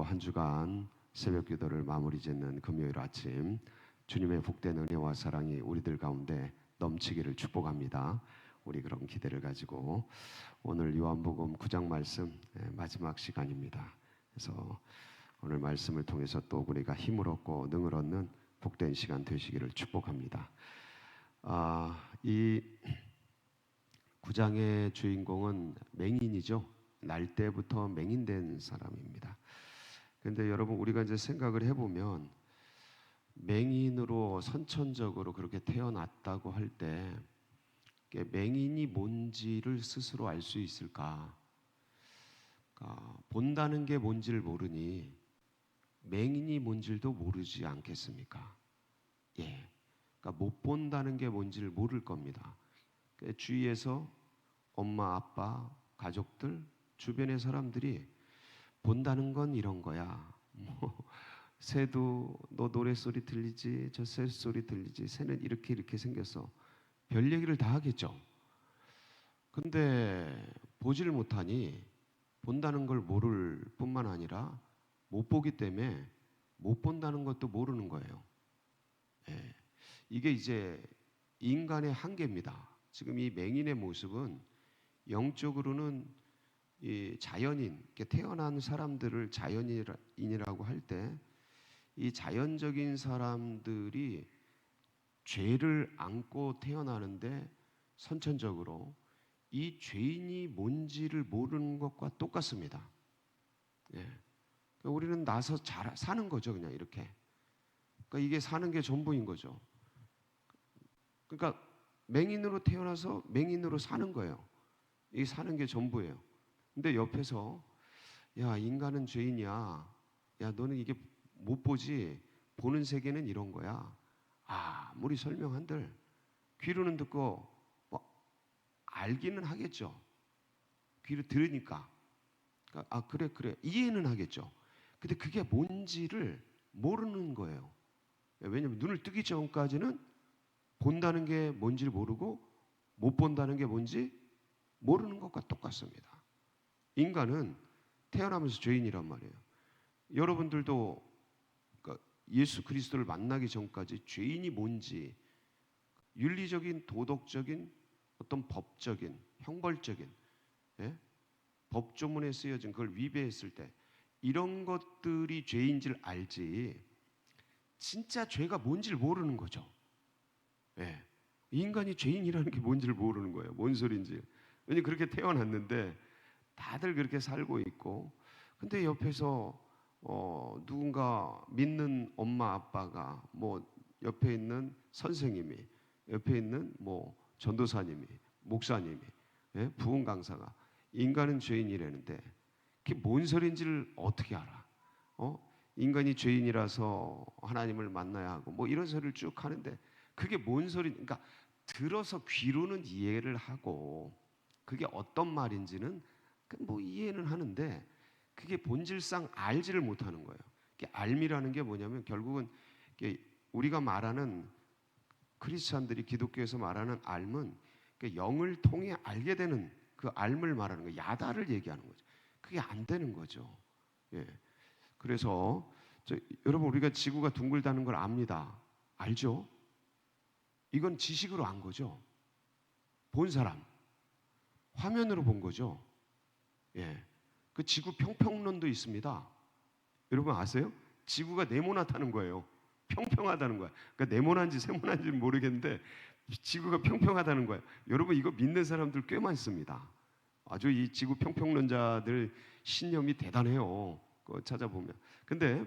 한 주간 새벽 기도를 마무리 짓는 금요일 아침, 주님의 복된 은혜와 사랑이 우리들 가운데 넘치기를 축복합니다. 우리 그런 기대를 가지고 오늘 요한복음 9장 말씀 마지막 시간입니다. 그래서 오늘 말씀을 통해서 또 우리가 힘을 얻고 능을 얻는 복된 시간 되시기를 축복합니다. 이 9장의 주인공은 맹인이죠. 날 때부터 맹인된 사람입니다. 그런데 여러분, 우리가 이제 생각을 해보면 맹인으로 선천적으로 그렇게 태어났다고 할 때 맹인이 뭔지를 스스로 알 수 있을까? 그러니까 본다는 게 뭔지를 모르니 맹인이 뭔지도 모르지 않겠습니까? 예, 그러니까 못 본다는 게 뭔지를 모를 겁니다. 주위에서 엄마, 아빠, 가족들, 주변의 사람들이 본다는 건 이런 거야. 새도 너 노랫소리 들리지? 저 새소리 들리지? 새는 이렇게 생겼어. 별 얘기를 다 하겠죠. 근데 보지를 못하니 본다는 걸 모를 뿐만 아니라 못 보기 때문에 못 본다는 것도 모르는 거예요. 예. 이게 이제 인간의 한계입니다. 지금 이 맹인의 모습은 영적으로는 이 자연인, 태어난 사람들을 자연인이라고 할 때 이 자연적인 사람들이 죄를 안고 태어나는데 선천적으로 이 죄인이 뭔지를 모르는 것과 똑같습니다. 예. 우리는 나서 잘 사는 거죠, 그냥 이렇게. 그러니까 이게 사는 게 전부인 거죠. 그러니까 맹인으로 태어나서 맹인으로 사는 거예요. 이게 사는 게 전부예요. 근데 옆에서 야, 인간은 죄인이야. 야, 너는 이게 못 보지. 보는 세계는 이런 거야. 아무리 설명한들 귀로는 듣고 뭐 알기는 하겠죠. 귀로 들으니까. 그래 이해는 하겠죠. 근데 그게 뭔지를 모르는 거예요. 왜냐하면 눈을 뜨기 전까지는 본다는 게 뭔지를 모르고 못 본다는 게 뭔지 모르는 것과 똑같습니다. 인간은 태어나면서 죄인이란 말이에요. 여러분들도 예수 그리스도를 만나기 전까지 죄인이 뭔지, 윤리적인, 도덕적인, 어떤 법적인, 형벌적인, 법조문에 쓰여진 그걸 위배했을 때 이런 것들이 죄인지를 알지 진짜 죄가 뭔지를 모르는 거죠. 인간이 죄인이라는 게 뭔지를 모르는 거예요. 뭔 소린지. 왜냐면 그렇게 태어났는데 다들 그렇게 살고 있고, 근데 옆에서 누군가 믿는 엄마 아빠가, 뭐 옆에 있는 선생님이, 옆에 있는 뭐 전도사님이, 목사님이, 부흥 강사가 인간은 죄인이라는데 그게 뭔 소린지를 어떻게 알아? 인간이 죄인이라서 하나님을 만나야 하고 뭐 이런 소리를 쭉 하는데 그게 뭔 소리? 그러니까 들어서 귀로는 이해를 하고 그게 어떤 말인지는 뭐 이해는 하는데 그게 본질상 알지를 못하는 거예요. 알미라는 게 뭐냐면 결국은 우리가 말하는 크리스찬들이 기독교에서 말하는 알은 영을 통해 알게 되는 그 알을 말하는 거예요. 야다를 얘기하는 거죠. 그게 안 되는 거죠. 예. 그래서 여러분, 우리가 지구가 둥글다는 걸 압니다. 알죠? 이건 지식으로 안 거죠. 본 사람, 화면으로 본 거죠. 예. 그 지구 평평론도 있습니다. 여러분 아세요? 지구가 네모나다는 거예요. 평평하다는 거야. 그러니까 네모난지 세모난지는 모르겠는데 지구가 평평하다는 거예요. 여러분, 이거 믿는 사람들 꽤 많습니다. 아주 이 지구 평평론자들 신념이 대단해요. 그거 찾아보면. 근데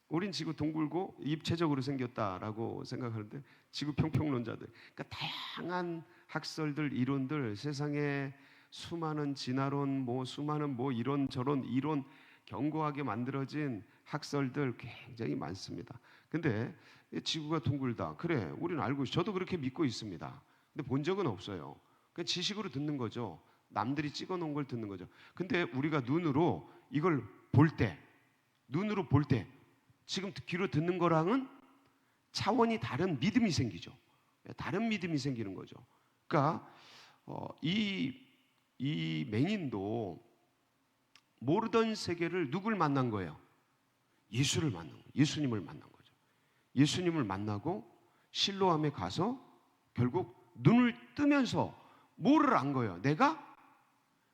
우린 지구 둥글고 입체적으로 생겼다라고 생각하는데 지구 평평론자들, 그러니까 다양한 학설들, 이론들, 세상에 수많은 진화론, 수많은 이런 저런 이론 견고하게 만들어진 학설들 굉장히 많습니다. 근데 지구가 둥글다. 그래, 우리는 알고 있어요. 저도 그렇게 믿고 있습니다. 근데 본 적은 없어요. 그냥 지식으로 듣는 거죠. 남들이 찍어 놓은 걸 듣는 거죠. 근데 우리가 눈으로 이걸 볼 때, 눈으로 볼 때 지금 귀로 듣는 거랑은 차원이 다른 믿음이 생기죠. 다른 믿음이 생기는 거죠. 그러니까 이 맹인도 모르던 세계를 누굴 만난 거예요? 예수를 만난 거예요. 예수님을 만난 거죠. 예수님을 만나고 실로암에 가서 결국 눈을 뜨면서 뭐를 안 거예요? 내가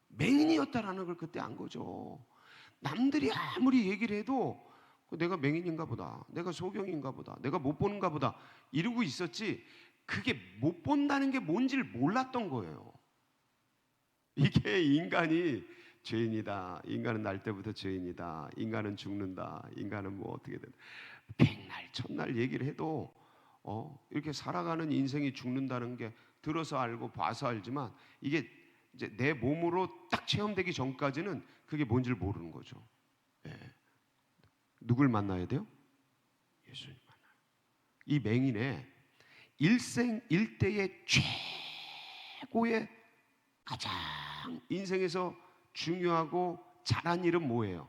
맹인이었다라는 걸 그때 안 거죠. 남들이 아무리 얘기를 해도 내가 맹인인가 보다, 내가 소경인가 보다, 내가 못 보는가 보다 이러고 있었지, 그게 못 본다는 게 뭔지를 몰랐던 거예요. 이게 인간이 죄인이다, 인간은 날 때부터 죄인이다, 인간은 죽는다, 인간은 뭐 어떻게 된다, 백날 천날 얘기를 해도 이렇게 살아가는 인생이 죽는다는 게 들어서 알고 봐서 알지만, 이게 이제 내 몸으로 딱 체험되기 전까지는 그게 뭔지를 모르는 거죠. 예. 누굴 만나야 돼요? 예수님 만나요. 이 맹인의 일생 일대의 최고의 가장 인생에서 중요하고 잘한 일은 뭐예요?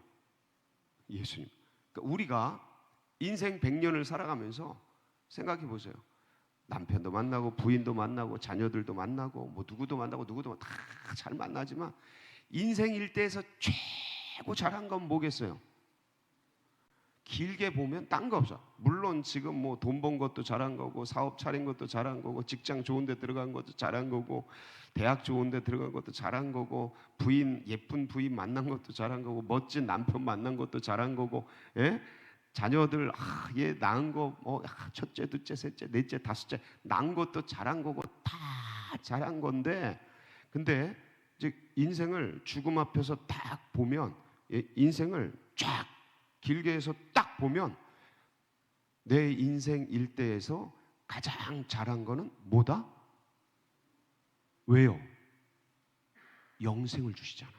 예수님. 그러니까 우리가 인생 100년을 살아가면서 생각해 보세요. 남편도 만나고 부인도 만나고 자녀들도 만나고 뭐 누구도 만나고 누구도 다 잘 만나지만 인생 일대에서 최고 잘한 건 뭐겠어요? 길게 보면 딴 거 없어. 물론 지금 뭐 돈 번 것도 잘한 거고, 사업 차린 것도 잘한 거고, 직장 좋은 데 들어간 것도 잘한 거고, 대학 좋은 데 들어간 것도 잘한 거고, 부인 예쁜 부인 만난 것도 잘한 거고, 멋진 남편 만난 것도 잘한 거고, 예? 자녀들 얘 낳은 거 첫째, 둘째, 셋째, 넷째, 다섯째 낳은 것도 잘한 거고, 다 잘한 건데, 근데 이제 인생을 죽음 앞에서 딱 보면, 인생을 쫙 길게 해서 딱 보면 내 인생 일대에서 가장 잘한 거는 뭐다? 왜요? 영생을 주시잖아.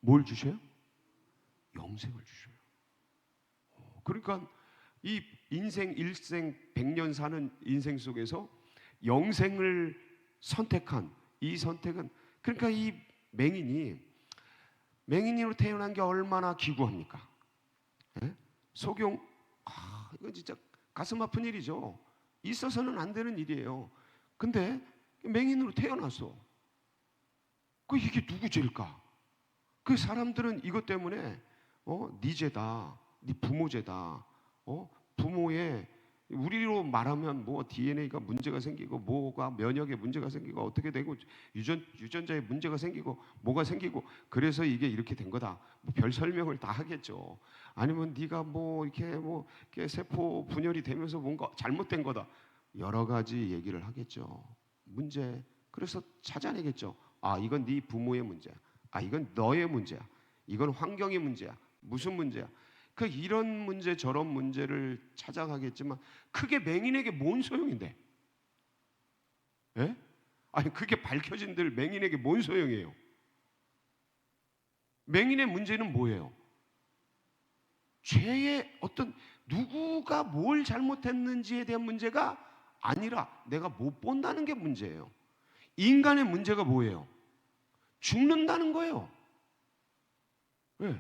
뭘 주셔요? 영생을 주셔요. 그러니까 이 인생 일생 100년 사는 인생 속에서 영생을 선택한 이 선택은, 그러니까 이 맹인으로 태어난 게 얼마나 기구합니까? 예? 소경, 이건 진짜 가슴 아픈 일이죠. 있어서는 안 되는 일이에요. 근데 맹인으로 태어났어. 이게 누구 죄일까? 그 사람들은 이것 때문에 네 죄다, 네 부모 죄다, 부모의, 우리로 말하면 뭐 DNA가 문제가 생기고, 뭐가 면역에 문제가 생기고, 어떻게 되고, 유전자에 문제가 생기고, 뭐가 생기고, 그래서 이게 이렇게 된 거다. 뭐 별 설명을 다 하겠죠. 아니면 네가 이렇게 세포 분열이 되면서 뭔가 잘못된 거다. 여러 가지 얘기를 하겠죠. 문제. 그래서 찾아내겠죠. 이건 네 부모의 문제야. 이건 너의 문제야. 이건 환경의 문제야. 무슨 문제야? 이런 문제 저런 문제를 찾아가겠지만, 그게 맹인에게 뭔 소용인데? 예? 그게 밝혀진들 맹인에게 뭔 소용이에요? 맹인의 문제는 뭐예요? 죄의 어떤, 누구가 뭘 잘못했는지에 대한 문제가 아니라 내가 못 본다는 게 문제예요. 인간의 문제가 뭐예요? 죽는다는 거예요. 예.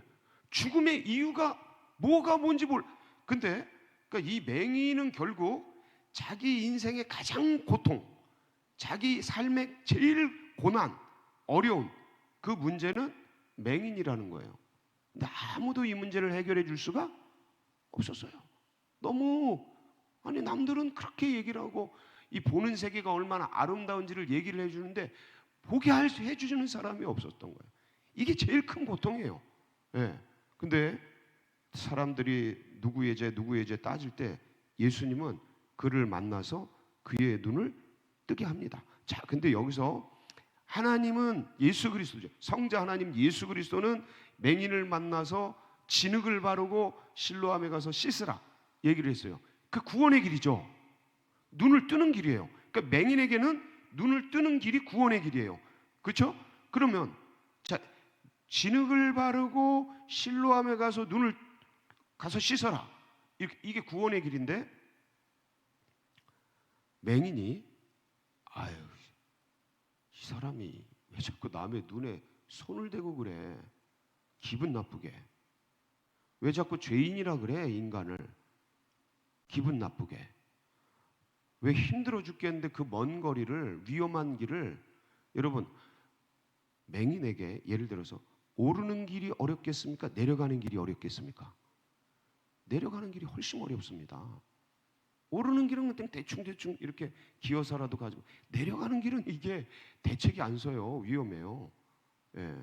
죽음의 이유가 뭐가 뭔지 근데 그러니까 이 맹인은 결국 자기 인생의 가장 고통, 자기 삶의 제일 고난, 어려운 그 문제는 맹인이라는 거예요. 근데 아무도 이 문제를 해결해 줄 수가 없었어요. 너무, 남들은 그렇게 얘기를 하고 이 보는 세계가 얼마나 아름다운지를 얘기를 해주는데 보게 해주는 사람이 없었던 거예요. 이게 제일 큰 고통이에요. 예. 근데 사람들이 누구의 죄 따질 때 예수님은 그를 만나서 그의 눈을 뜨게 합니다. 자, 근데 여기서 하나님은 예수 그리스도죠. 성자 하나님 예수 그리스도는 맹인을 만나서 진흙을 바르고 실로암에 가서 씻으라 얘기를 했어요. 그 구원의 길이죠. 눈을 뜨는 길이에요. 그러니까 맹인에게는 눈을 뜨는 길이 구원의 길이에요. 그렇죠? 그러면 자, 진흙을 바르고 실로암에 가서 눈을 가서 씻어라. 이게 구원의 길인데, 맹인이 이 사람이 왜 자꾸 남의 눈에 손을 대고 그래? 기분 나쁘게. 왜 자꾸 죄인이라 그래? 인간을 기분 나쁘게. 왜 힘들어 죽겠는데 그 먼 거리를, 위험한 길을, 여러분 맹인에게 예를 들어서 오르는 길이 어렵겠습니까? 내려가는 길이 어렵겠습니까? 내려가는 길이 훨씬 어렵습니다. 오르는 길은 그냥 대충 이렇게 기어서라도 가지고, 내려가는 길은 이게 대책이 안 서요. 위험해요. 예.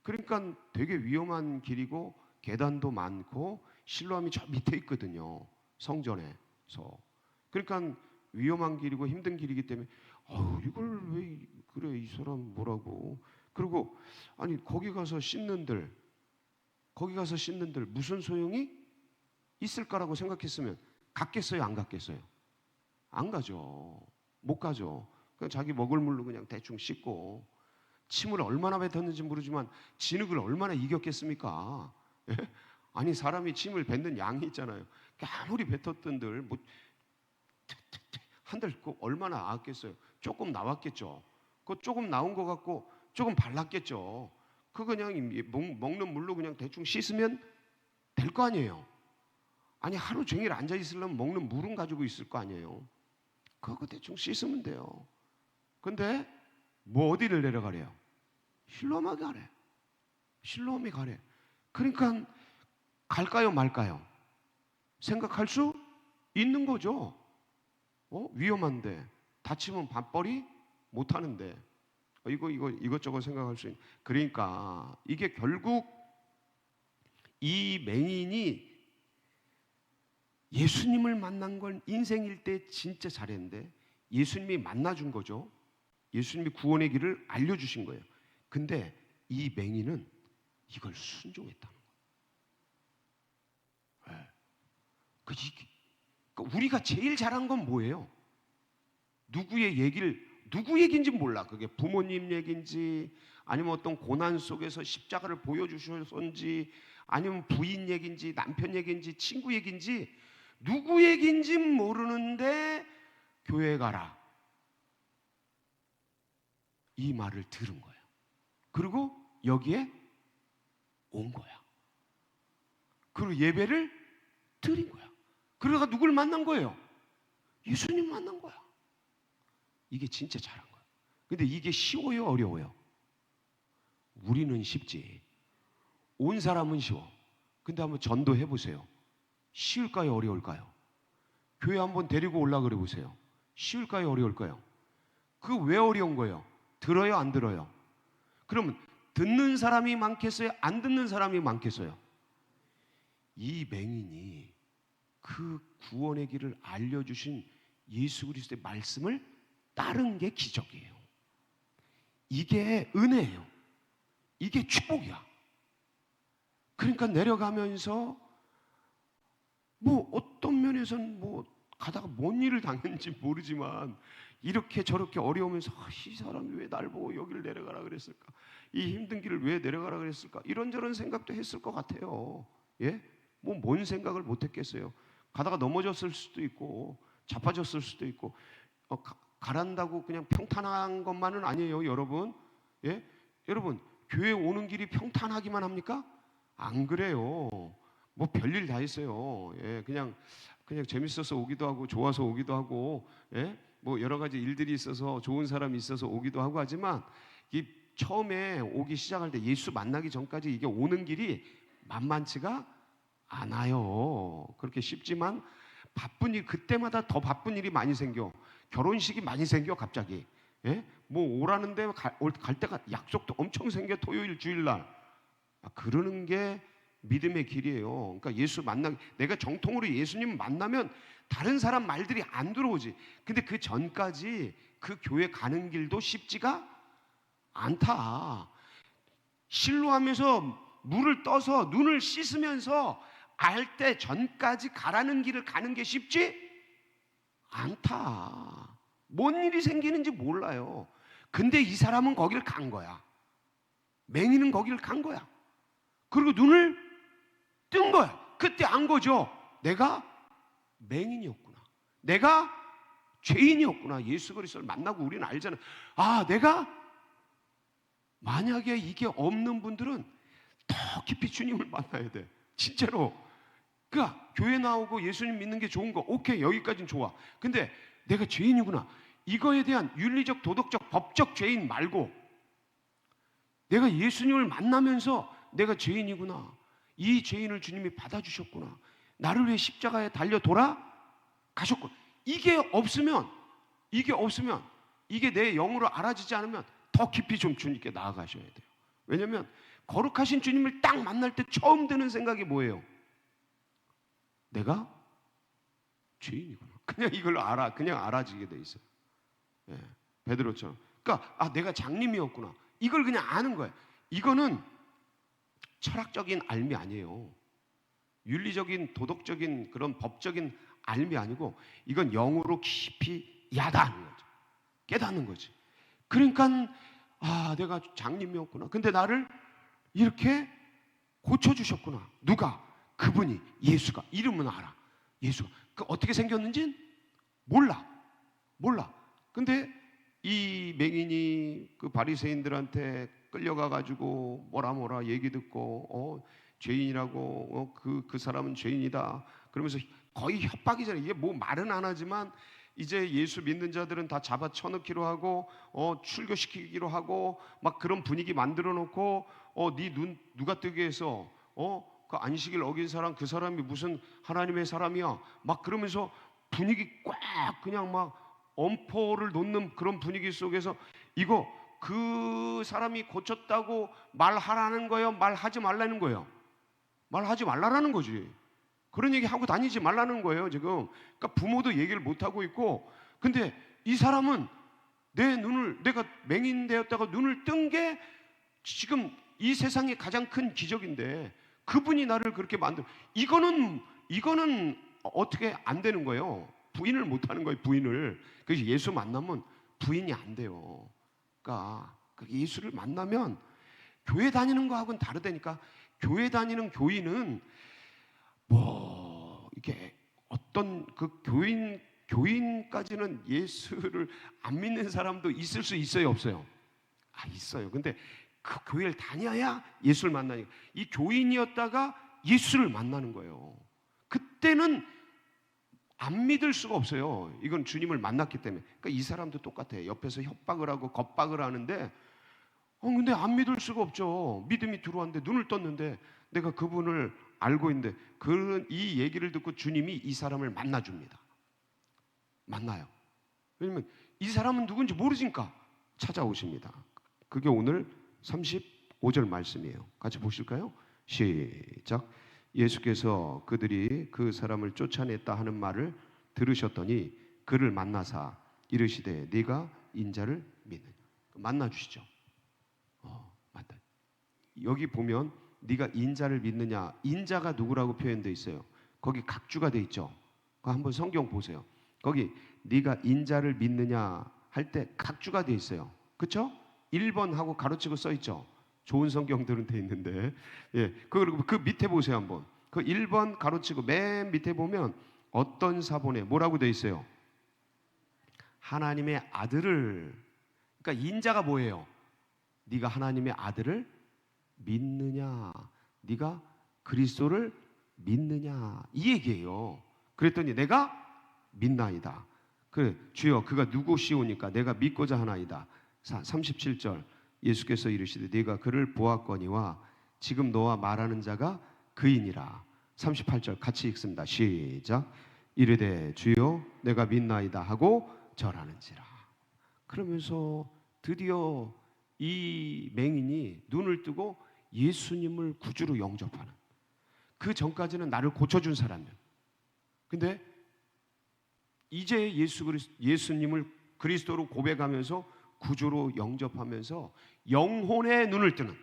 그러니까 되게 위험한 길이고 계단도 많고 실로암이 저 밑에 있거든요. 성전에서. 그러니까 위험한 길이고 힘든 길이기 때문에 이걸 왜 그래, 이 사람 뭐라고. 그리고 아니 거기 가서 씻는들 무슨 소용이 있을까라고 생각했으면 갔겠어요, 안 갔겠어요? 안 가죠. 못 가죠. 그냥 자기 먹을 물로 그냥 대충 씻고, 침을 얼마나 뱉었는지 모르지만 진흙을 얼마나 이겼겠습니까? 예? 아니 사람이 침을 뱉는 양이 있잖아요. 아무리 뱉었던들 뭐 한들 얼마나 나왔겠어요? 조금 나왔겠죠. 그 조금 나온 것 같고 조금 발랐겠죠. 그 그냥 먹는 물로 그냥 대충 씻으면 될 거 아니에요. 아니 하루 종일 앉아 있으려면 먹는 물은 가지고 있을 거 아니에요. 그거 대충 씻으면 돼요. 근데 뭐 어디를 내려가래요? 실로암에 가래. 실로암에 가래. 그러니까 갈까요 말까요? 생각할 수 있는 거죠. 위험한데 다치면 밥벌이 못 하는데 이것저것 생각할 수 있는. 그러니까 이게 결국 이 맹인이 예수님을 만난 건 인생일 때 진짜 잘했는데 예수님이 만나준 거죠. 예수님이 구원의 길을 알려주신 거예요. 근데 이 맹인은 이걸 순종했다는 거예요. 네. 우리가 제일 잘한 건 뭐예요? 누구 얘기인지 몰라. 그게 부모님 얘기인지 아니면 어떤 고난 속에서 십자가를 보여주셨는지 아니면 부인 얘기인지 남편 얘기인지 친구 얘기인지 누구 얘기인지 모르는데 교회 가라, 이 말을 들은 거예요. 그리고 여기에 온 거야. 그리고 예배를 드린 거야. 그러다가 누굴 만난 거예요? 예수님 만난 거야. 이게 진짜 잘한 거야. 근데 이게 쉬워요, 어려워요? 우리는 쉽지. 온 사람은 쉬워. 근데 한번 전도해 보세요. 쉬울까요, 어려울까요? 교회 한번 데리고 올라 그래 보세요. 쉬울까요, 어려울까요? 그 왜 어려운 거예요? 들어요, 안 들어요? 그러면 듣는 사람이 많겠어요, 안 듣는 사람이 많겠어요? 이 맹인이 그 구원의 길을 알려주신 예수 그리스도의 말씀을 따른 게 기적이에요. 이게 은혜예요. 이게 축복이야. 그러니까 내려가면서 뭐 어떤 면에서는 뭐 가다가 뭔 일을 당했는지 모르지만 이렇게 저렇게 어려우면서 이 사람이 왜 날 보고 여기를 내려가라 그랬을까? 이 힘든 길을 왜 내려가라 그랬을까? 이런저런 생각도 했을 것 같아요. 예? 뭐 뭔 생각을 못했겠어요. 가다가 넘어졌을 수도 있고 자빠졌을 수도 있고 가란다고 그냥 평탄한 것만은 아니에요, 여러분. 예? 여러분 교회 오는 길이 평탄하기만 합니까? 안 그래요. 뭐 별일 다 있어요. 예, 그냥 재밌어서 오기도 하고 좋아서 오기도 하고, 예, 뭐 여러 가지 일들이 있어서 좋은 사람이 있어서 오기도 하고 하지만 이 처음에 오기 시작할 때 예수 만나기 전까지 이게 오는 길이 만만치가 않아요. 그렇게 쉽지만 바쁜 일, 그때마다 더 바쁜 일이 많이 생겨. 결혼식이 많이 생겨 갑자기. 예? 뭐 오라는데 갈 때가 약속도 엄청 생겨. 토요일 주일날. 그러는 게 믿음의 길이에요. 그러니까 예수 내가 정통으로 예수님 만나면 다른 사람 말들이 안 들어오지. 근데 그 전까지 그 교회 가는 길도 쉽지가 않다. 실로하면서 물을 떠서 눈을 씻으면서 알 때 전까지 가라는 길을 가는 게 쉽지 않다. 뭔 일이 생기는지 몰라요. 근데 이 사람은 거기를 간 거야. 맹인은 거기를 간 거야. 그리고 눈을 뜬 거야. 그때 안 거죠. 내가 맹인이었구나. 내가 죄인이었구나. 예수 그리스도를 만나고 우리는 알잖아. 내가 만약에 이게 없는 분들은 더 깊이 주님을 만나야 돼. 진짜로. 그러니까 교회 나오고 예수님 믿는 게 좋은 거 오케이, 여기까지는 좋아. 근데 내가 죄인이구나. 이거에 대한 윤리적, 도덕적, 법적 죄인 말고 내가 예수님을 만나면서 내가 죄인이구나. 이 죄인을 주님이 받아주셨구나. 나를 위해 십자가에 달려 돌아가셨구나. 이게 없으면 이게 내 영으로 알아지지 않으면 더 깊이 좀 주님께 나아가셔야 돼요. 왜냐하면 거룩하신 주님을 딱 만날 때 처음 드는 생각이 뭐예요? 내가 죄인이구나. 그냥 이걸 그냥 알아지게 돼 있어요. 예, 베드로처럼. 그러니까 내가 장님이었구나. 이걸 그냥 아는 거예요. 이거는 철학적인 알미 아니에요. 윤리적인 도덕적인 그런 법적인 알미 아니고 이건 영으로 깊이 야다하는 거죠. 깨닫는 거지. 그러니까 내가 장님이었구나. 근데 나를 이렇게 고쳐주셨구나. 누가? 그분이, 예수가. 이름은 알아. 예수가. 어떻게 생겼는지는 몰라. 근데 이 맹인이 그 바리새인들한테 끌려가 가지고 뭐라 얘기 듣고 죄인이라고 그 사람은 죄인이다. 그러면서 거의 협박이잖아요. 이게 뭐 말은 안 하지만 이제 예수 믿는 자들은 다 잡아 쳐넣기로 하고 출교시키기로 하고 막 그런 분위기 만들어 놓고 네 눈 누가 뜨게 해서 그 안식일 어긴 사람 그 사람이 무슨 하나님의 사람이야 막 그러면서 분위기 꽉 그냥 막 엄포를 놓는 그런 분위기 속에서 이거 그 사람이 고쳤다고 말하라는 거예요? 말하지 말라는 거예요? 말하지 말라라는 거지. 그런 얘기 하고 다니지 말라는 거예요 지금. 그러니까 부모도 얘기를 못 하고 있고, 근데 이 사람은 내가 맹인 되었다가 눈을 뜬 게 지금 이 세상의 가장 큰 기적인데 그분이 나를 그렇게 이거는 어떻게 안 되는 거예요? 부인을 못 하는 거예요. 부인을. 그래서 예수 만나면 부인이 안 돼요. 그러니까 예수를 만나면 교회 다니는 거하고는 다르다니까. 교회 다니는 교인은 이게 어떤 그 교인까지는 예수를 안 믿는 사람도 있을 수 있어요, 없어요? 있어요. 근데 그 교회를 다녀야 예수를 만나니까. 이 교인이었다가 예수를 만나는 거예요. 그때는 안 믿을 수가 없어요. 이건 주님을 만났기 때문에. 그러니까 이 사람도 똑같아요. 옆에서 협박을 하고 겁박을 하는데 근데 안 믿을 수가 없죠. 믿음이 들어왔는데 눈을 떴는데 내가 그분을 알고 있는데 이 얘기를 듣고 주님이 이 사람을 만나줍니다. 만나요. 왜냐면 이 사람은 누군지 모르니까 찾아오십니다. 그게 오늘 35절 말씀이에요. 같이 보실까요? 시작. 예수께서 그들이 그 사람을 쫓아냈다 하는 말을 들으셨더니 그를 만나사 이르시되 네가 인자를 믿느냐. 만나주시죠. 여기 보면 네가 인자를 믿느냐, 인자가 누구라고 표현되어 있어요? 거기 각주가 되어 있죠. 한번 성경 보세요. 거기 네가 인자를 믿느냐 할 때 각주가 되어 있어요. 그렇죠? 1번 하고 가로치고 써 있죠. 좋은 성경들은 되어 있는데, 그리고 그 밑에 보세요 한번. 그 1번 가로치고 맨 밑에 보면 어떤 사본에 뭐라고 되어 있어요? 하나님의 아들을. 그러니까 인자가 뭐예요? 네가 하나님의 아들을 믿느냐, 네가 그리스도를 믿느냐, 이 얘기예요. 그랬더니 내가 믿나이다. 그래, 주여 그가 누구시오니까 내가 믿고자 하나이다. 37절 예수께서 이르시되 네가 그를 보았거니와 지금 너와 말하는 자가 그이니라. 38절 같이 읽습니다. 시작. 이르되 주여 내가 믿나이다 하고 절하는지라. 그러면서 드디어 이 맹인이 눈을 뜨고 예수님을 구주로 영접하는. 그 전까지는 나를 고쳐준 사람이야. 근데 이제 예수님을 그리스도로 고백하면서 구주로 영접하면서 영혼의 눈을 뜨는,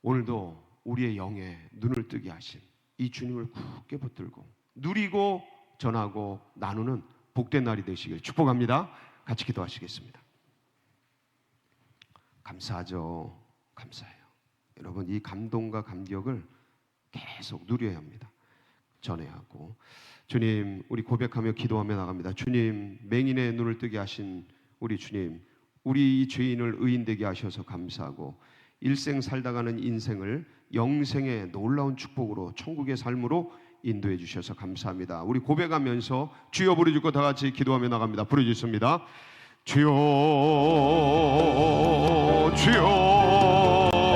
오늘도 우리의 영에 눈을 뜨게 하신 이 주님을 굳게 붙들고 누리고 전하고 나누는 복된 날이 되시길 축복합니다. 같이 기도하시겠습니다. 감사하죠. 감사해요. 여러분, 이 감동과 감격을 계속 누려야 합니다. 전해야 하고. 주님, 우리 고백하며 기도하며 나갑니다. 주님, 맹인의 눈을 뜨게 하신 우리 주님, 우리 죄인을 의인되게 하셔서 감사하고 일생 살다가는 인생을 영생의 놀라운 축복으로 천국의 삶으로 인도해 주셔서 감사합니다. 우리 고백하면서 주여 부르짖고 다 같이 기도하며 나갑니다. 부르짖습니다. 주여 주여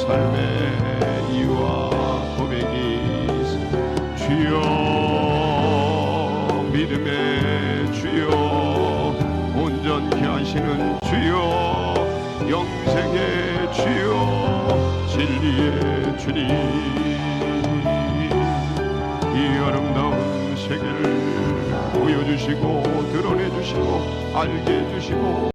삶의 이유와 고백이 주여 믿음의 주여 온전케 하시는 주여 영생의 주여 진리의 주님 이 아름다운 세계를 보여주시고 드러내주시고 알게 해주시고